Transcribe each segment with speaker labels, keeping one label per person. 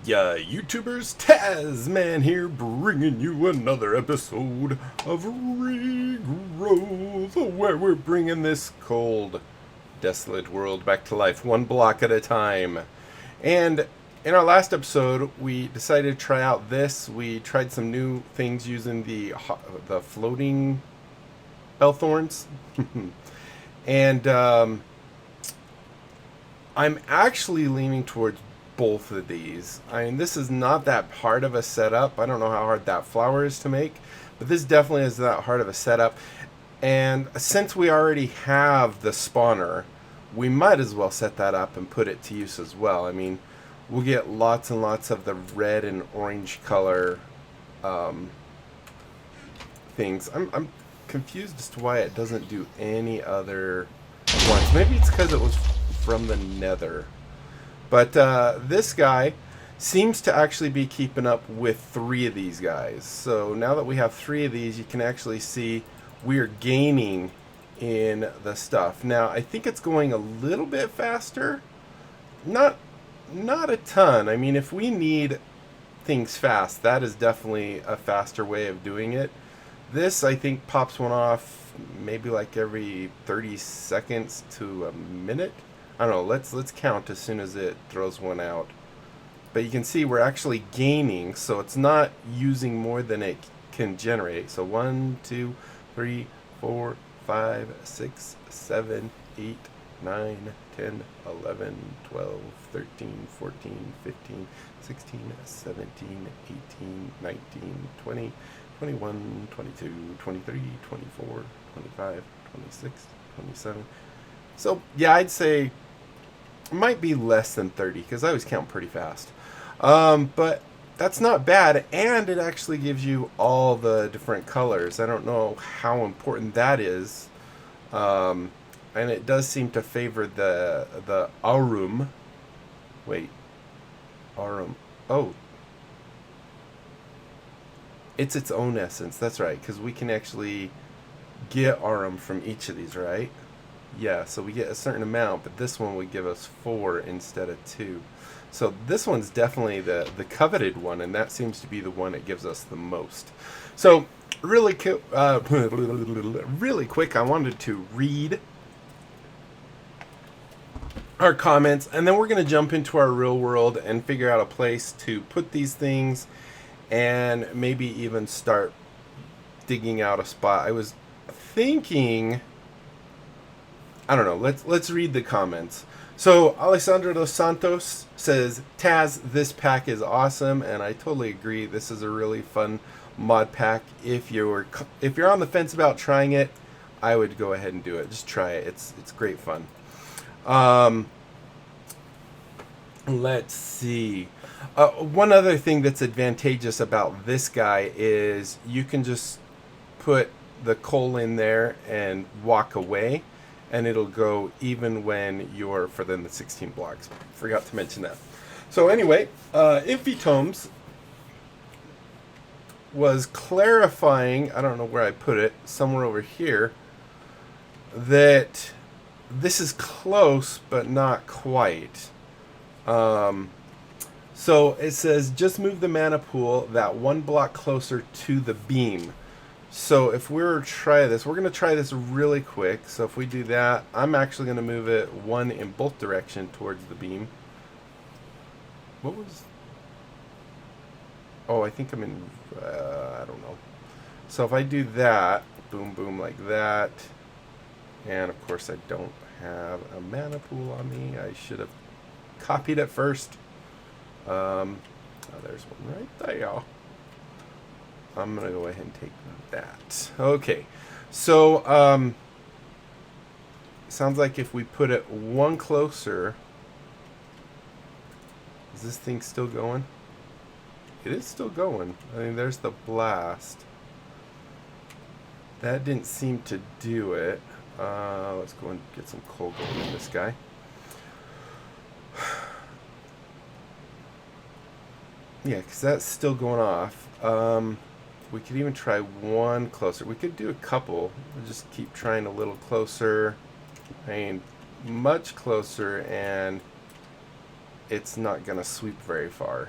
Speaker 1: Yeah, YouTubers, Tasman here, bringing you another episode of Regrowth, where we're bringing this cold, desolate world back to life, one block at a time. And in our last episode, we decided to try out this. We tried some new things using the floating hellthorns, and I'm actually leaning towards both of these. I mean, this is not that hard of a setup. I don't know how hard that flower is to make, but this definitely is that hard of a setup. And since we already have the spawner, we might as well set that up and put it to use as well. I mean, we'll get lots and lots of the red and orange color things. I'm confused as to why it doesn't do any other ones. Maybe it's because it was from the nether. But this guy seems to actually be keeping up with 3 of these guys. So now that we have 3 of these, you can actually see we're gaining in the stuff. Now, I think it's going a little bit faster. Not a ton. I mean, if we need things fast, that is definitely a faster way of doing it. This, I think, pops one off maybe like every 30 seconds to a minute. I don't know, let's count as soon as it throws one out. But you can see we're actually gaining, so it's not using more than it can generate. So 1, 2, 3, 4, 5, 6, 7, 8, 9, 10, 11, 12, 13, 14, 15, 16, 17, 18, 19, 20, 21, 22, 23, 24, 25, 26, 27. So, yeah, I'd say it might be less than 30 because I always count pretty fast. But that's not bad, and it actually gives you all the different colors. I don't know how important that is. And it does seem to favor the aurum. Wait. Aurum. Oh. It's its own essence. That's right, because we can actually get aurum from each of these, right? Yeah, so we get a certain amount, but this one would give us 4 instead of 2. So this one's definitely the coveted one, and that seems to be the one that gives us the most. So really quick, I wanted to read our comments, and then we're going to jump into our real world and figure out a place to put these things, and maybe even start digging out a spot. I was thinking, I don't know. Let's read the comments. So Alessandro dos Santos says, "Taz, this pack is awesome," and I totally agree. This is a really fun mod pack. If you're on the fence about trying it, I would go ahead and do it. Just try it. It's great fun. Let's see. One other thing that's advantageous about this guy is you can just put the coal in there and walk away, and it'll go even when you're within the 16 blocks. Forgot to mention that. So anyway, Infitomes was clarifying, I don't know where I put it, somewhere over here, that this is close but not quite. So it says, just move the mana pool that 1 block closer to the beam. So if we were to try this, we're going to try this really quick. So if we do that, I'm actually going to move it 1 in both direction towards the beam. What was... Oh, I think I'm in... I don't know. So if I do that, boom, boom, like that. And of course I don't have a mana pool on me. I should have copied it first. Oh, there's one right there. I'm going to go ahead and take that. Okay. So, sounds like if we put it 1 closer... Is this thing still going? It is still going. I mean, there's the blast. That didn't seem to do it. Let's go and get some coal going in this guy. Yeah, because that's still going off. We could even try 1 closer. We could do a couple. We'll just keep trying a little closer. I mean, much closer, and it's not going to sweep very far.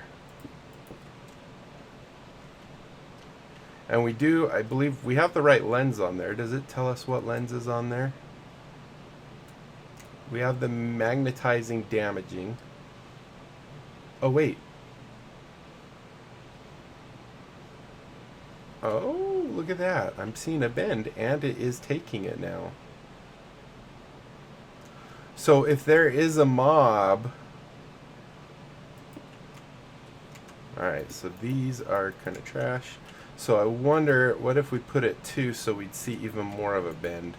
Speaker 1: And we do, I believe, we have the right lens on there. Does it tell us what lens is on there? We have the magnetizing damaging. Oh, wait. Oh, look at that. I'm seeing a bend, and it is taking it now. So if there is a mob... Alright, so these are kind of trash. So I wonder, what if we put it 2 so we'd see even more of a bend?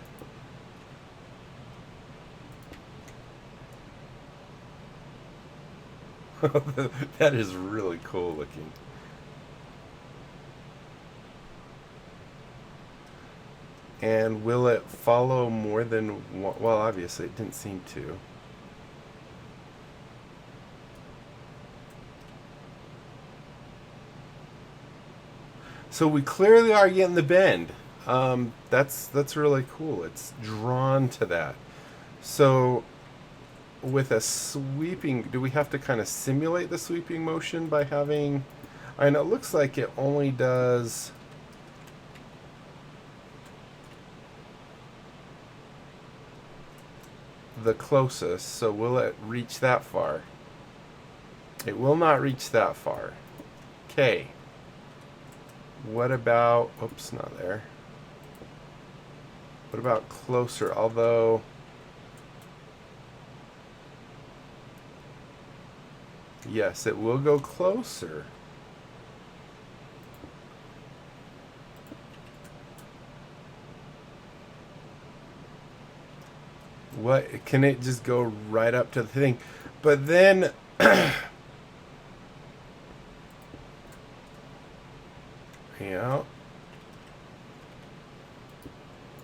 Speaker 1: That is really cool looking. And will it follow more than one? Well, obviously it didn't seem to. So we clearly are getting the bend. That's really cool. It's drawn to that. So with a sweeping, do we have to kind of simulate the sweeping motion by having... And it looks like it only does... the closest, so will it reach that far? It will not reach that far. Okay. What about... Oops, not there. What about closer? Although... Yes, it will go closer. What, can it just go right up to the thing? But then... yeah.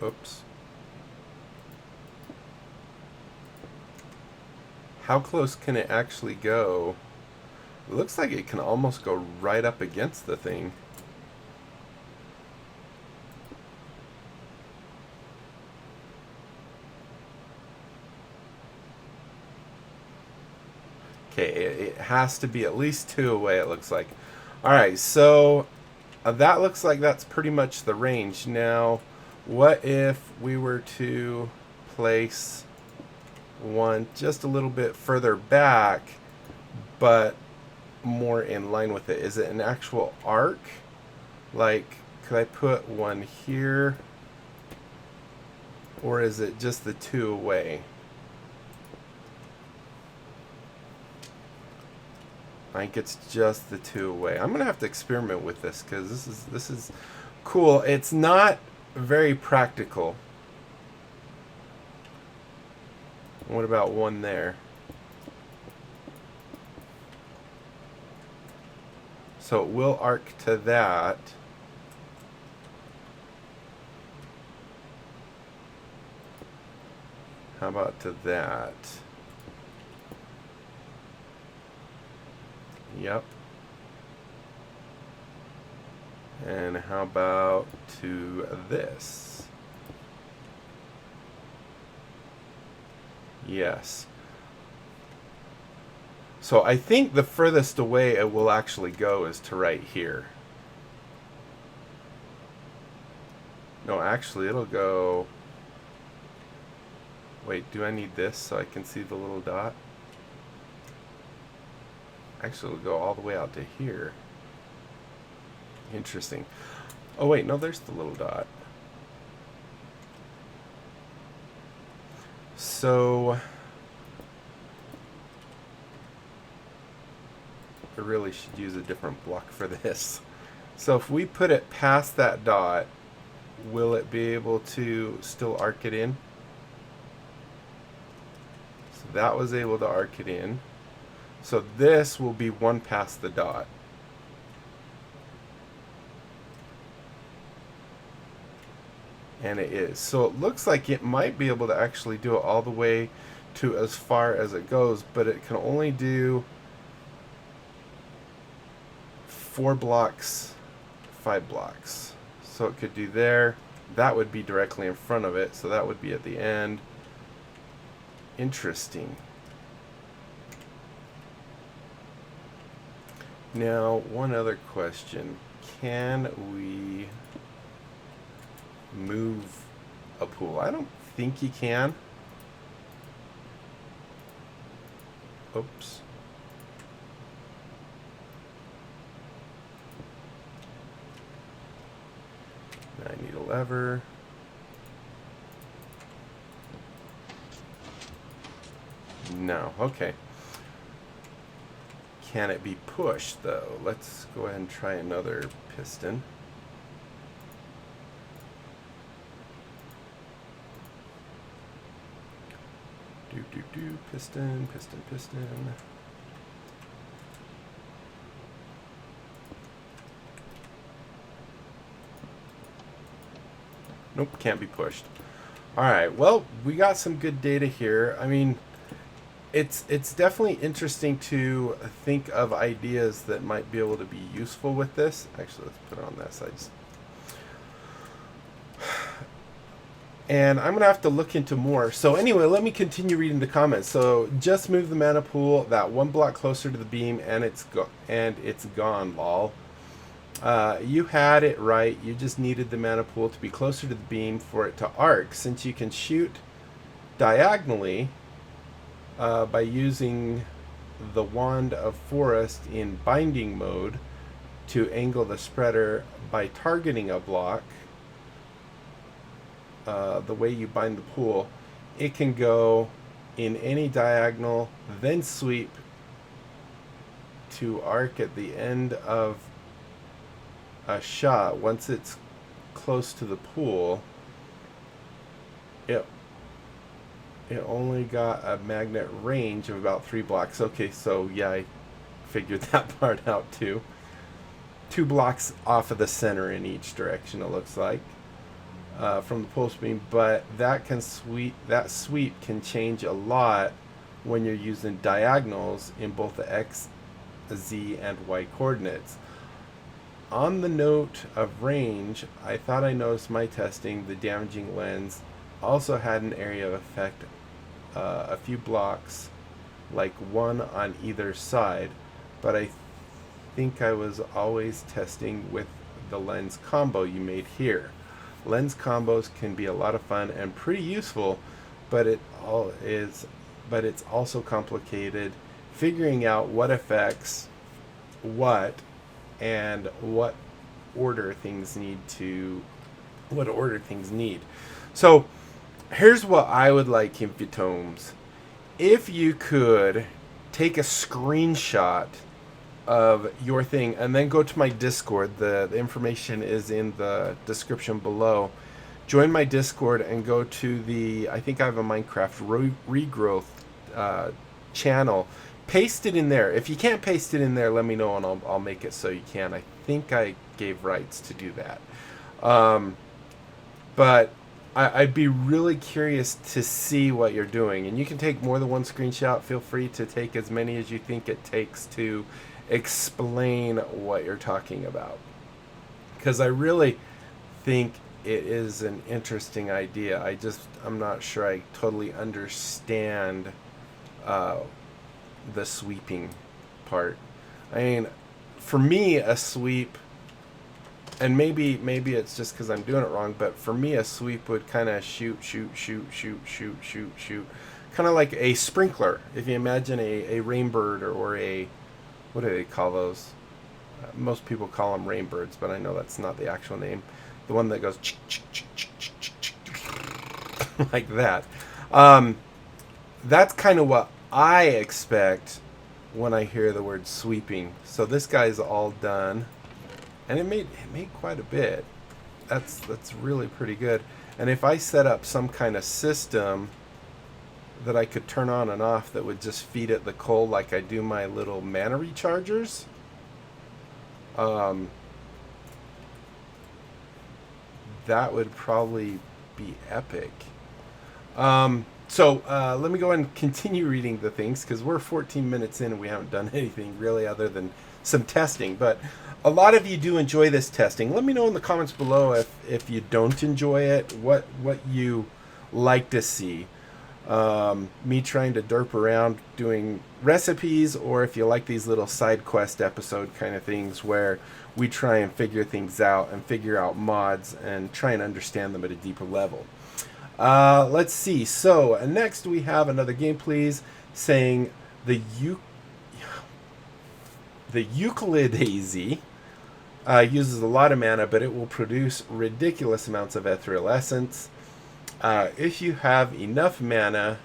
Speaker 1: Oops. How close can it actually go? It looks like it can almost go right up against the thing. Okay, it has to be at least 2 away, it looks like. Alright, so that looks like that's pretty much the range. Now, what if we were to place one just a little bit further back, but more in line with it? Is it an actual arc? Like, could I put one here? Or is it just the 2 away? I think it's just the 2 away. I'm gonna have to experiment with this because this is cool. It's not very practical. What about one there? So it will arc to that. How about to that? Yep. And how about to this? Yes. So I think the furthest away it will actually go is to right here. No, actually it'll go... Wait, do I need this so I can see the little dot? Actually, it'll go all the way out to here. Interesting. Oh wait, no, there's the little dot. So... I really should use a different block for this. So if we put it past that dot, will it be able to still arc it in? So that was able to arc it in. So this will be one past the dot. And it is. So it looks like it might be able to actually do it all the way to as far as it goes, but it can only do 4 blocks, 5 blocks. So it could do there. That would be directly in front of it, so that would be at the end. Interesting. Now, one other question. can we move a pool? I don't think you can. Oops. I need a lever. No, okay. Can it be pushed though? Let's go ahead and try another piston. Piston, piston, piston. Nope, can't be pushed. Alright, well, we got some good data here. I mean, it's definitely interesting to think of ideas that might be able to be useful with this. Actually, let's put it on that side. And I'm going to have to look into more. So anyway, let me continue reading the comments. So just move the mana pool that one block closer to the beam and it's gone, lol. You had it right. You just needed the mana pool to be closer to the beam for it to arc, since you can shoot diagonally by using the Wand of Forest in binding mode to angle the spreader by targeting a block. The way you bind the pool, it can go in any diagonal, then sweep to arc at the end of a shot. Once it's close to the pool, it only got a magnet range of about 3 blocks. Okay, so yeah, I figured that part out too. 2 blocks off of the center in each direction, it looks like. From the pulse beam, but that sweep can change a lot when you're using diagonals in both the X, Z, and Y coordinates. On the note of range, I thought I noticed my testing the damaging lens also had an area of effect, a few blocks, like 1 on either side, but I think I was always testing with the lens combo you made here. Lens combos can be a lot of fun and pretty useful, but it's also complicated figuring out what affects what and what order things need. So here's what I would like, Infitomes. If you could take a screenshot of your thing and then go to my Discord. The information is in the description below. Join my Discord and go to the, I think I have a Minecraft Regrowth channel. Paste it in there. If you can't paste it in there, let me know and I'll make it so you can. I think I gave rights to do that. But I'd be really curious to see what you're doing. And you can take more than one screenshot. Feel free to take as many as you think it takes to explain what you're talking about, because I really think it is an interesting idea. I'm not sure I totally understand the sweeping part. I mean, for me, a sweep, and maybe it's just because I'm doing it wrong, but for me, a sweep would kind of shoot, kind of like a sprinkler. If you imagine a rainbird or a, what do they call those? Most people call them rainbirds, but I know that's not the actual name. The one that goes like that. That's kind of what I expect when I hear the word sweeping. So this guy's all done, and it made quite a bit. That's really pretty good. And if I set up some kind of system that I could turn on and off that would just feed it the coal like I do my little mana rechargers, that would probably be epic. So let me go and continue reading the things, because we're 14 minutes in and we haven't done anything really other than some testing. But a lot of you do enjoy this testing. Let me know in the comments below if you don't enjoy it, what you like to see. Me trying to derp around doing recipes, or if you like these little side quest episode kind of things where we try and figure things out and figure out mods and try and understand them at a deeper level. Let's see. So next we have another game, please, saying the Euclidaisy uses a lot of mana, but it will produce ridiculous amounts of ethereal essence. If you have enough mana,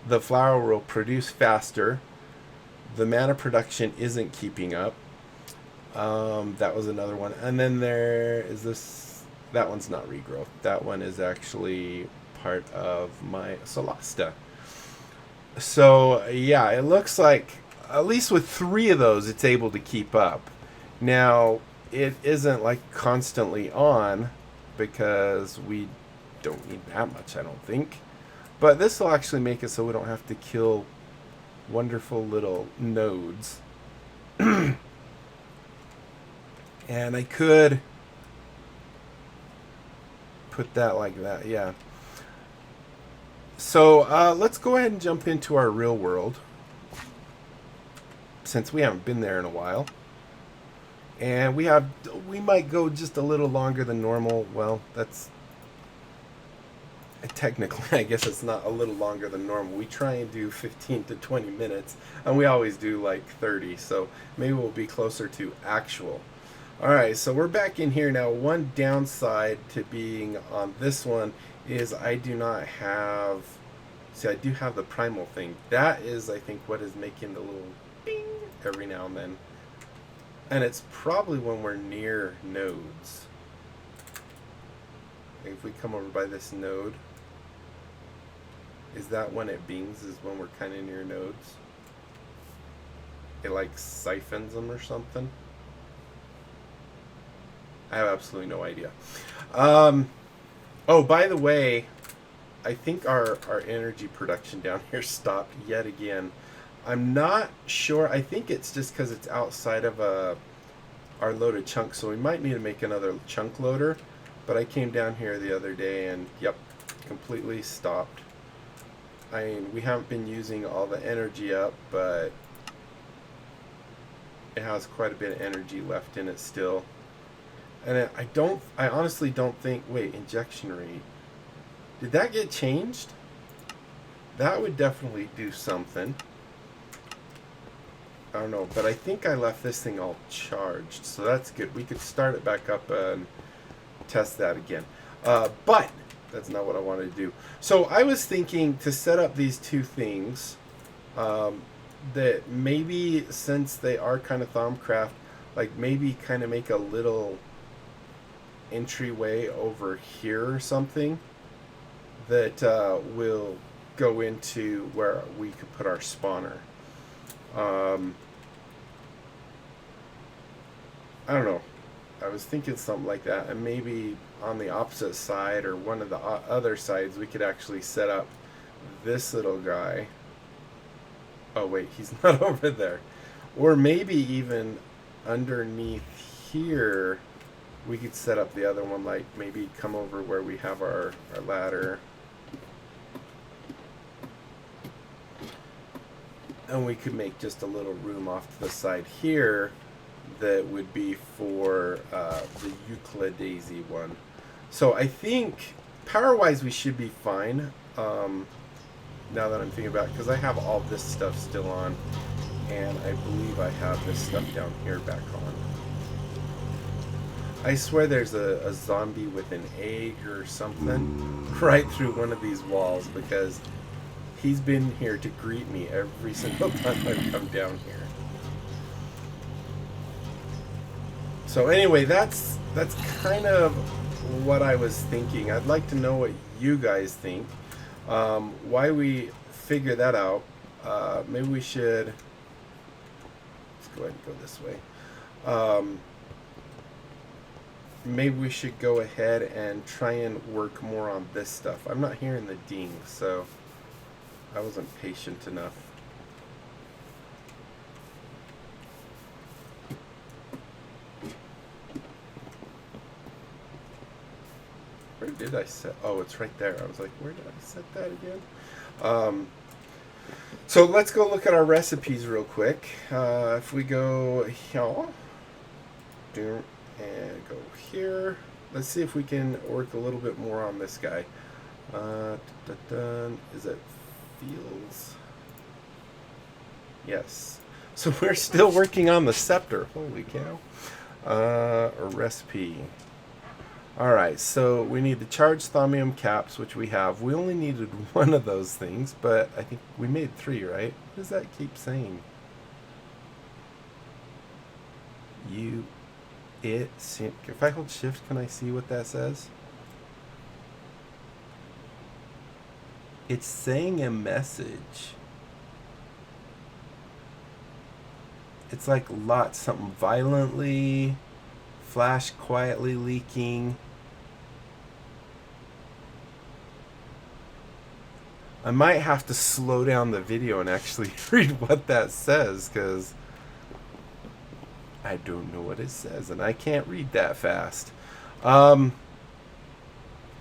Speaker 1: the flower will produce faster. The mana production isn't keeping up. That was another one. And then there is this. That one's not Regrowth. That one is actually part of my Solasta. So, yeah, it looks like, at least with 3 of those, it's able to keep up. Now, it isn't like constantly on, because we don't need that much, I don't think. But this will actually make it so we don't have to kill wonderful little nodes. And I could put that like that, yeah. So let's go ahead and jump into our real world, since we haven't been there in a while. And we might go just a little longer than normal. Well, that's technically, I guess it's not a little longer than normal. We try and do 15 to 20 minutes, and we always do like 30, so maybe we'll be closer to actual. Alright, so we're back in here now. One downside to being on this one is I do not have... See, I do have the primal thing. That is, I think, what is making the little bing every now and then. And it's probably when we're near nodes. If we come over by this node, is that when it bings, is when we're kind of near nodes? It like siphons them or something? I have absolutely no idea. Oh, by the way, I think our energy production down here stopped yet again. I'm not sure. I think it's just because it's outside of our loaded chunk, so we might need to make another chunk loader. But I came down here the other day and, yep, completely stopped. I mean, we haven't been using all the energy up, but it has quite a bit of energy left in it still. And I honestly don't think, wait, injection rate. Did that get changed? That would definitely do something. I don't know, but I think I left this thing all charged, so that's good. We could start it back up and test that again. But that's not what I wanted to do. So I was thinking to set up these 2 things, that maybe since they are kind of Thaumcraft, like maybe kind of make a little entryway over here or something that will go into where we could put our spawner. I don't know. I was thinking something like that, and maybe on the opposite side or one of the other sides we could actually set up this little guy. Oh wait, he's not over there. Or maybe even underneath here we could set up the other one, like maybe come over where we have our ladder. And we could make just a little room off to the side here that would be for the Euclidaisy one. So I think power-wise we should be fine, now that I'm thinking about it, because I have all this stuff still on, and I believe I have this stuff down here back on. I swear there's a zombie with an egg or something right through one of these walls, because he's been here to greet me every single time I come down here. So anyway, that's kind of what I was thinking. I'd like to know what you guys think. Why we figure that out. Maybe we should... Let's go ahead and go this way. Maybe we should go ahead and try and work more on this stuff. I'm not hearing the ding, so I wasn't patient enough. Where did did I set? Oh, it's right there. I was like, where did I set that again? So let's go look at our recipes real quick. If we go here, and go here, let's see if we can work a little bit more on this guy. Is it fields? Yes. So we're still working on the scepter. Holy cow. A recipe. Alright, so we need the charged thaumium caps, which we have. We only needed one of those things, but I think we made 3, right? What does that keep saying? If I hold shift, can I see what that says? It's saying a message. It's like lots, something violently, flash quietly leaking. I might have to slow down the video and actually read what that says, because I don't know what it says, and I can't read that fast.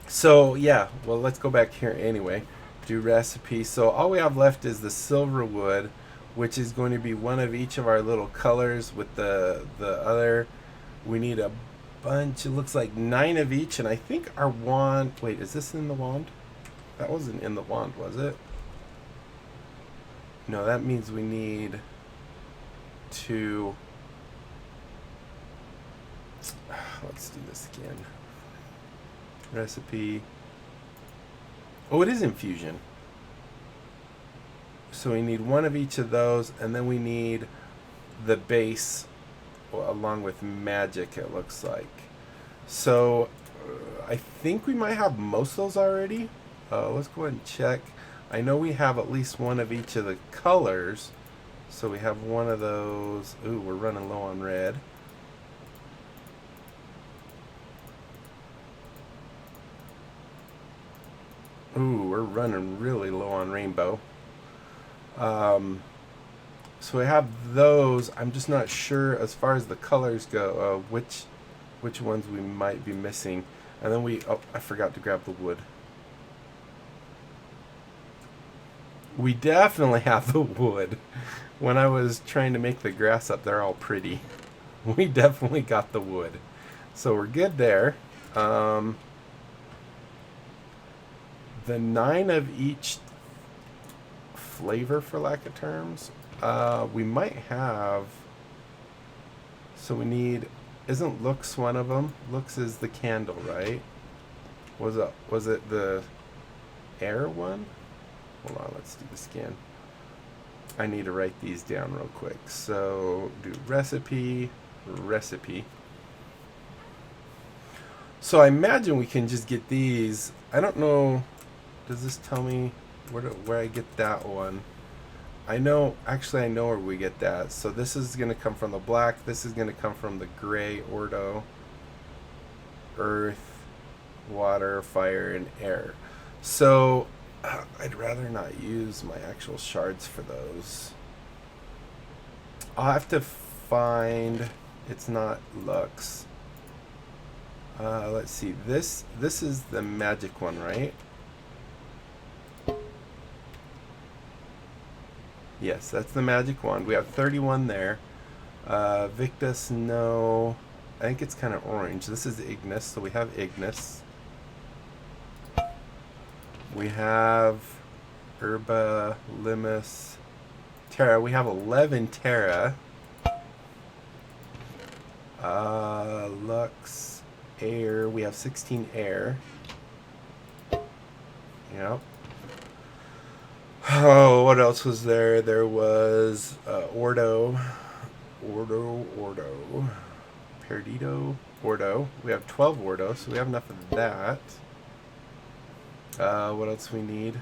Speaker 1: So, yeah, well, let's go back here anyway. Do recipe. So all we have left is the silver wood, which is going to be one of each of our little colors with the other. We need a bunch. It looks like 9 of each, and I think our wand... Wait, is this in the wand? That wasn't in the wand, was it? No, that means we need 2... Let's do this again. Recipe. Oh, it is infusion. So we need 1 of each of those, and then we need the base along with magic, it looks like. So I think we might have most of those already. Let's go ahead and check. I know we have at least 1 of each of the colors. So we have 1 of those. Ooh, we're running low on red. Ooh, we're running really low on rainbow. So we have those. I'm just not sure as far as the colors go, which ones we might be missing. And then I forgot to grab the wood. We definitely have the wood. When I was trying to make the grass up there all pretty, we definitely got the wood. So we're good there. The 9 of each flavor, for lack of terms, we might have. So we need. Isn't looks one of them? Looks is the candle, right? Was it the air one? Hold on, let's do this again. I need to write these down real quick. So do recipe. So I imagine we can just get these. I don't know. Does this tell me where I get that one? I know where we get that. So this is going to come from the black. This is going to come from the gray ordo. Earth, water, fire, and air. So I'd rather not use my actual shards for those. I'll have to find. It's not Lux. Let's see. This is the magic one, right? Yes, that's the magic wand. We have 31 there. Victus, no. I think it's kind of orange. This is Ignis, so we have Ignis. We have Herba, Limus, Terra. We have 11 Terra. Lux, Air. We have 16 Air. Yep. Oh, what else was there? There was Ordo. Perdido, Ordo. We have 12 Ordo, so we have enough of that. What else we need?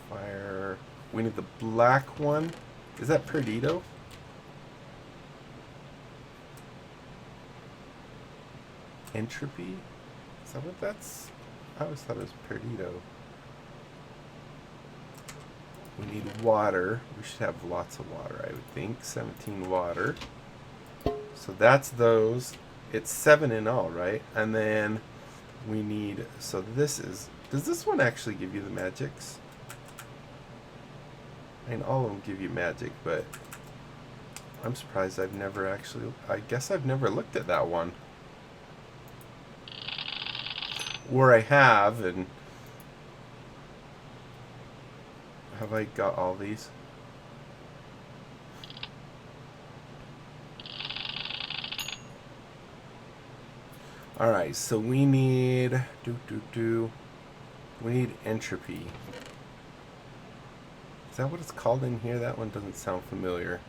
Speaker 1: Fire. We need the black one. Is that Perdido? Entropy? Is that what that's? I always thought it was Perdido. We need water. We should have lots of water, I would think. 17 water. So that's those. It's 7 in all, right? And then we need, so this is, does this one actually give you the magics? I mean, all of them give you magic, but I'm surprised I've never actually, I guess I've never looked at that one. Or I have, and have I got all these? Alright, so we need, we need entropy. Is that what it's called in here? That one doesn't sound familiar.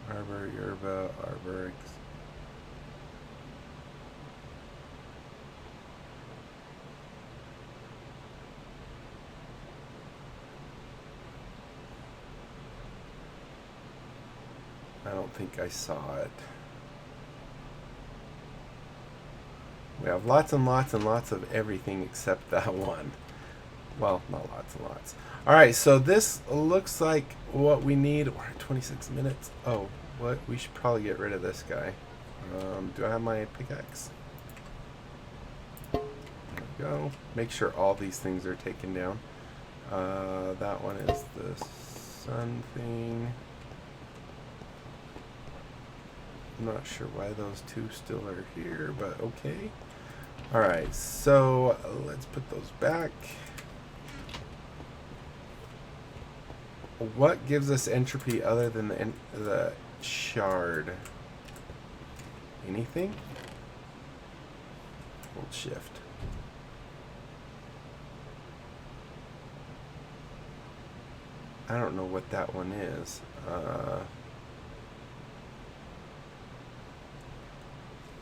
Speaker 1: Arbor, yerba, arbor. I don't think I saw it. We have lots and lots and lots of everything except that one. Well, not lots and lots. Alright, so this looks like what we need. We're at 26 minutes. Oh, what? We should probably get rid of this guy. Do I have my pickaxe? There we go. Make sure all these things are taken down. That one is the sun thing. I'm not sure why those two still are here, but okay. Alright, so let's put those back. What gives us entropy other than the charred? Anything? Hold shift. I don't know what that one is.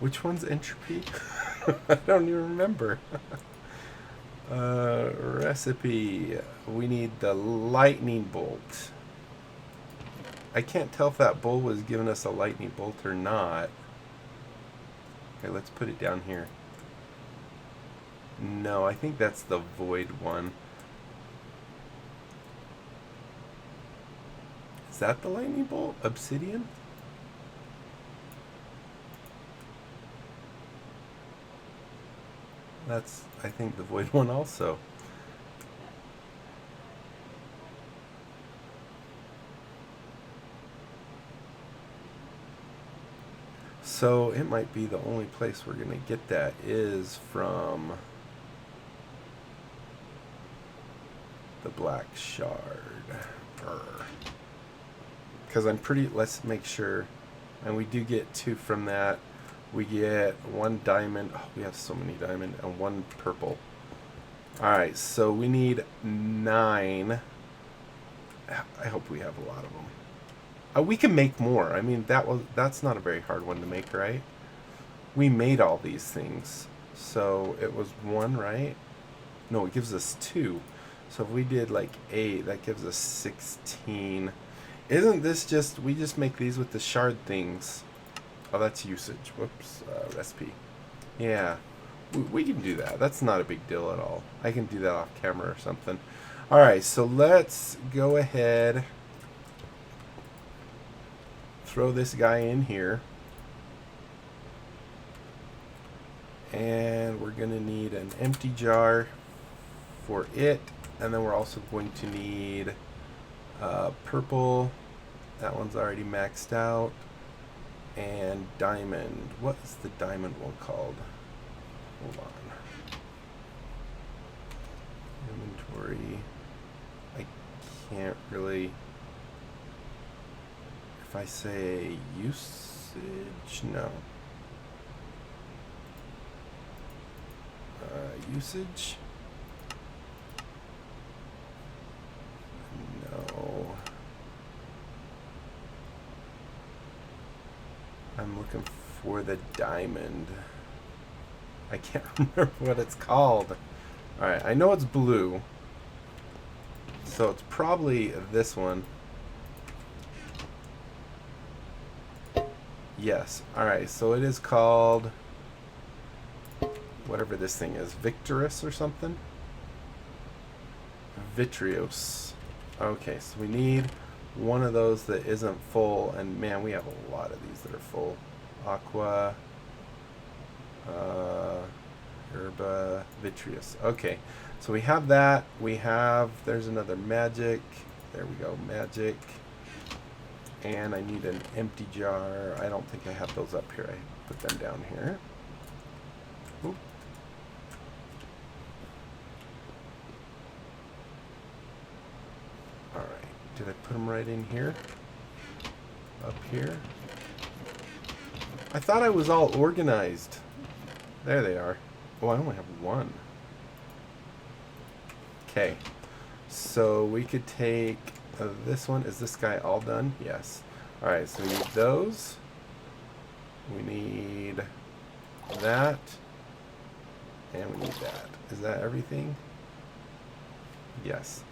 Speaker 1: Which one's entropy? I don't even remember. Recipe. We need the lightning bolt. I can't tell if that bowl was giving us a lightning bolt or not. Okay, let's put it down here. No, I think that's the void one. Is that the lightning bolt? Obsidian? That's, I think, the void one also. So it might be the only place we're going to get that is from the black shard. Because I'm pretty, let's make sure, and we do get 2 from that. We get 1 diamond. Oh, we have so many diamond and 1 purple. Alright, so we need 9. I hope we have a lot of them. We can make more. I mean, that's not a very hard one to make, right? We made all these things. So it was 1, right? No, it gives us 2. So if we did like 8, that gives us 16. Isn't this just, we just make these with the shard things? Oh, that's usage. Whoops. Recipe. Yeah. We can do that. That's not a big deal at all. I can do that off camera or something. Alright, so let's go ahead. Throw this guy in here. And we're going to need an empty jar for it. And then we're also going to need purple. That one's already maxed out. And diamond. What is the diamond one called? Hold on. Inventory. I can't really. If I say usage, no. Usage. No. I'm looking for the diamond. I can't remember what it's called. Alright, I know it's blue. So it's probably this one. Yes. Alright, so it is called whatever this thing is. Victorous or something? Vitreous. Okay, so we need one of those that isn't full, and man, we have a lot of these that are full. Aqua, Herba vitreous. Okay, so we have that. We have, there's another magic. There we go, magic. And I need an empty jar. I don't think I have those up here. I put them down here. Oop. Alright, did I put them right in here? Up here? I thought I was all organized. There they are. Oh, I only have one. Okay. So we could take this one. Is this guy all done? Yes. Alright, so we need those. We need that. And we need that. Is that everything? Yes.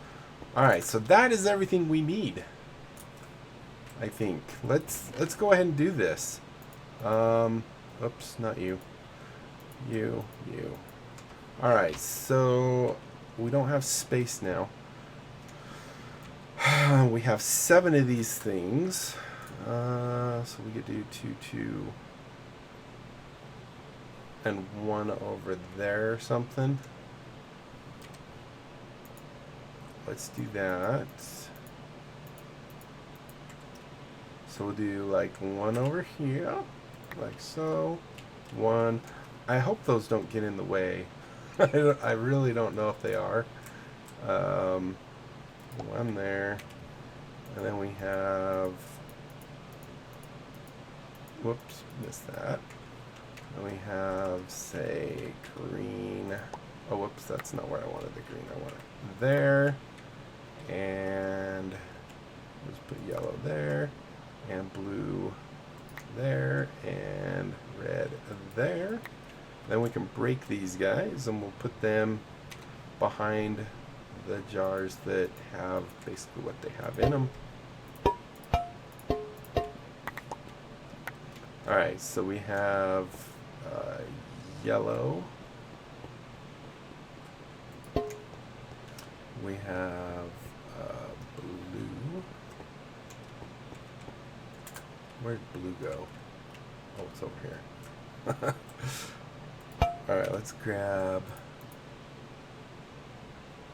Speaker 1: Alright, so that is everything we need. I think. Let's go ahead and do this. Oops, not you. You. Alright, so we don't have space now. We have 7 of these things. So we could do 2, and 1 over there or something. Let's do that. So we'll do like 1 over here, like so. 1. I hope those don't get in the way. I really don't know if they are. 1 there. And then we have... Whoops, missed that. And we have, say, green. Oh, whoops, that's not where I wanted the green. I want it there. And let's put yellow there. And blue there. And red there. Then we can break these guys and we'll put them behind the jars that have basically what they have in them. Alright, so we have yellow. We have blue. Where'd blue go? Oh, it's over here. Alright, let's grab...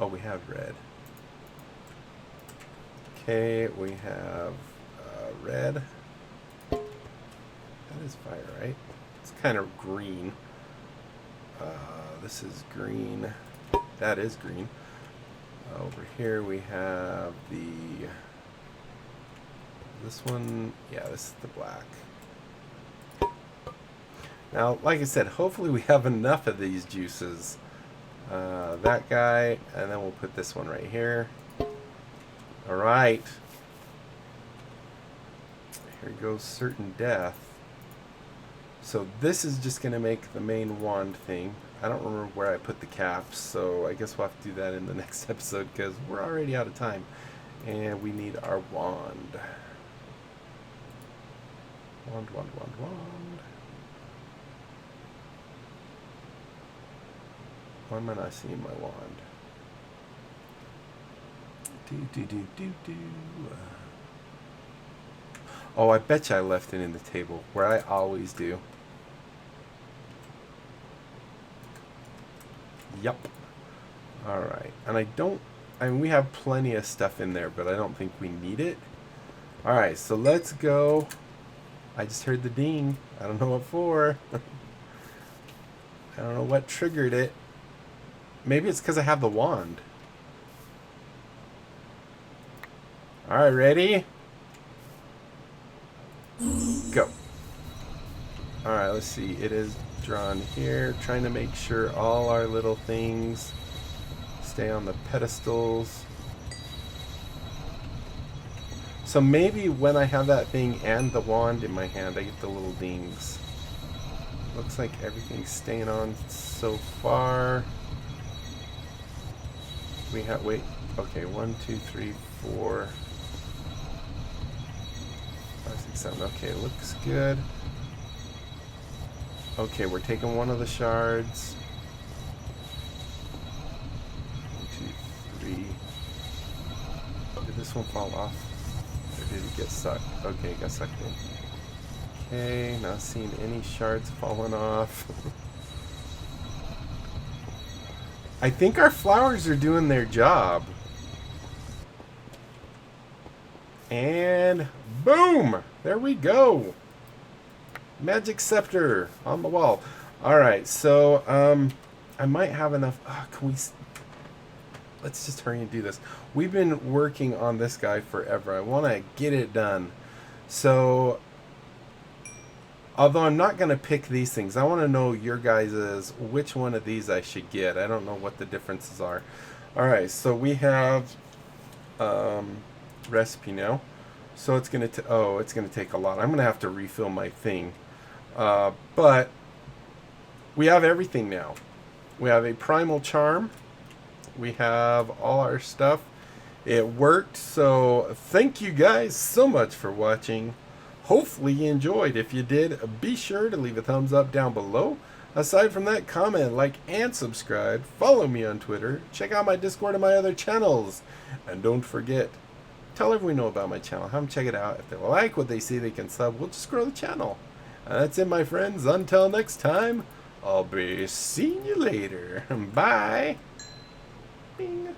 Speaker 1: Oh, we have red. Okay, we have red. That is fire, right? It's kind of green. This is green. That is green. Over here we have the... This one, yeah, this is the black. Now, like I said, hopefully we have enough of these juices. That guy, and then we'll put this one right here. Alright. Here goes certain death. So this is just going to make the main wand thing. I don't remember where I put the caps, so I guess we'll have to do that in the next episode because we're already out of time. And we need our wand. Wand. Why am I not seeing my wand? Do. Oh, I bet you I left it in the table, where I always do. Yep. Alright. And I mean, we have plenty of stuff in there, but I don't think we need it. Alright, so let's go. I just heard the ding. I don't know what for. I don't know what triggered it. Maybe it's because I have the wand. Alright, ready? Go. Alright, let's see. It is drawn here. Trying to make sure all our little things stay on the pedestals. So maybe when I have that thing and the wand in my hand, I get the little dings. Looks like everything's staying on so far. We have, wait, okay, 1, 2, 3, 4, 5, 6, 7. Okay, looks good. Okay, we're taking one of the shards. 1, 2, 3. Did this one fall off? Or did it get sucked? Okay, it got sucked in. Okay, not seeing any shards falling off. I think our flowers are doing their job. And boom! There we go. Magic scepter on the wall. Alright, so I might have enough. Can we... Let's just hurry and do this. We've been working on this guy forever. I want to get it done. So, although I'm not going to pick these things, I want to know your guys's which one of these I should get. I don't know what the differences are. Alright, so we have recipe now. So it's going to it's going to take a lot. I'm going to have to refill my thing. But we have everything now. We have a primal charm. We have all our stuff. It worked, so thank you guys so much for watching. Hopefully you enjoyed. If you did, be sure to leave a thumbs up down below. Aside from that, comment, like, and subscribe. Follow me on Twitter. Check out my Discord and my other channels. And don't forget, tell everyone you know about my channel. Have them check it out. If they like what they see, they can sub. We'll just grow the channel. That's it, my friends. Until next time, I'll be seeing you later. Bye. Bing.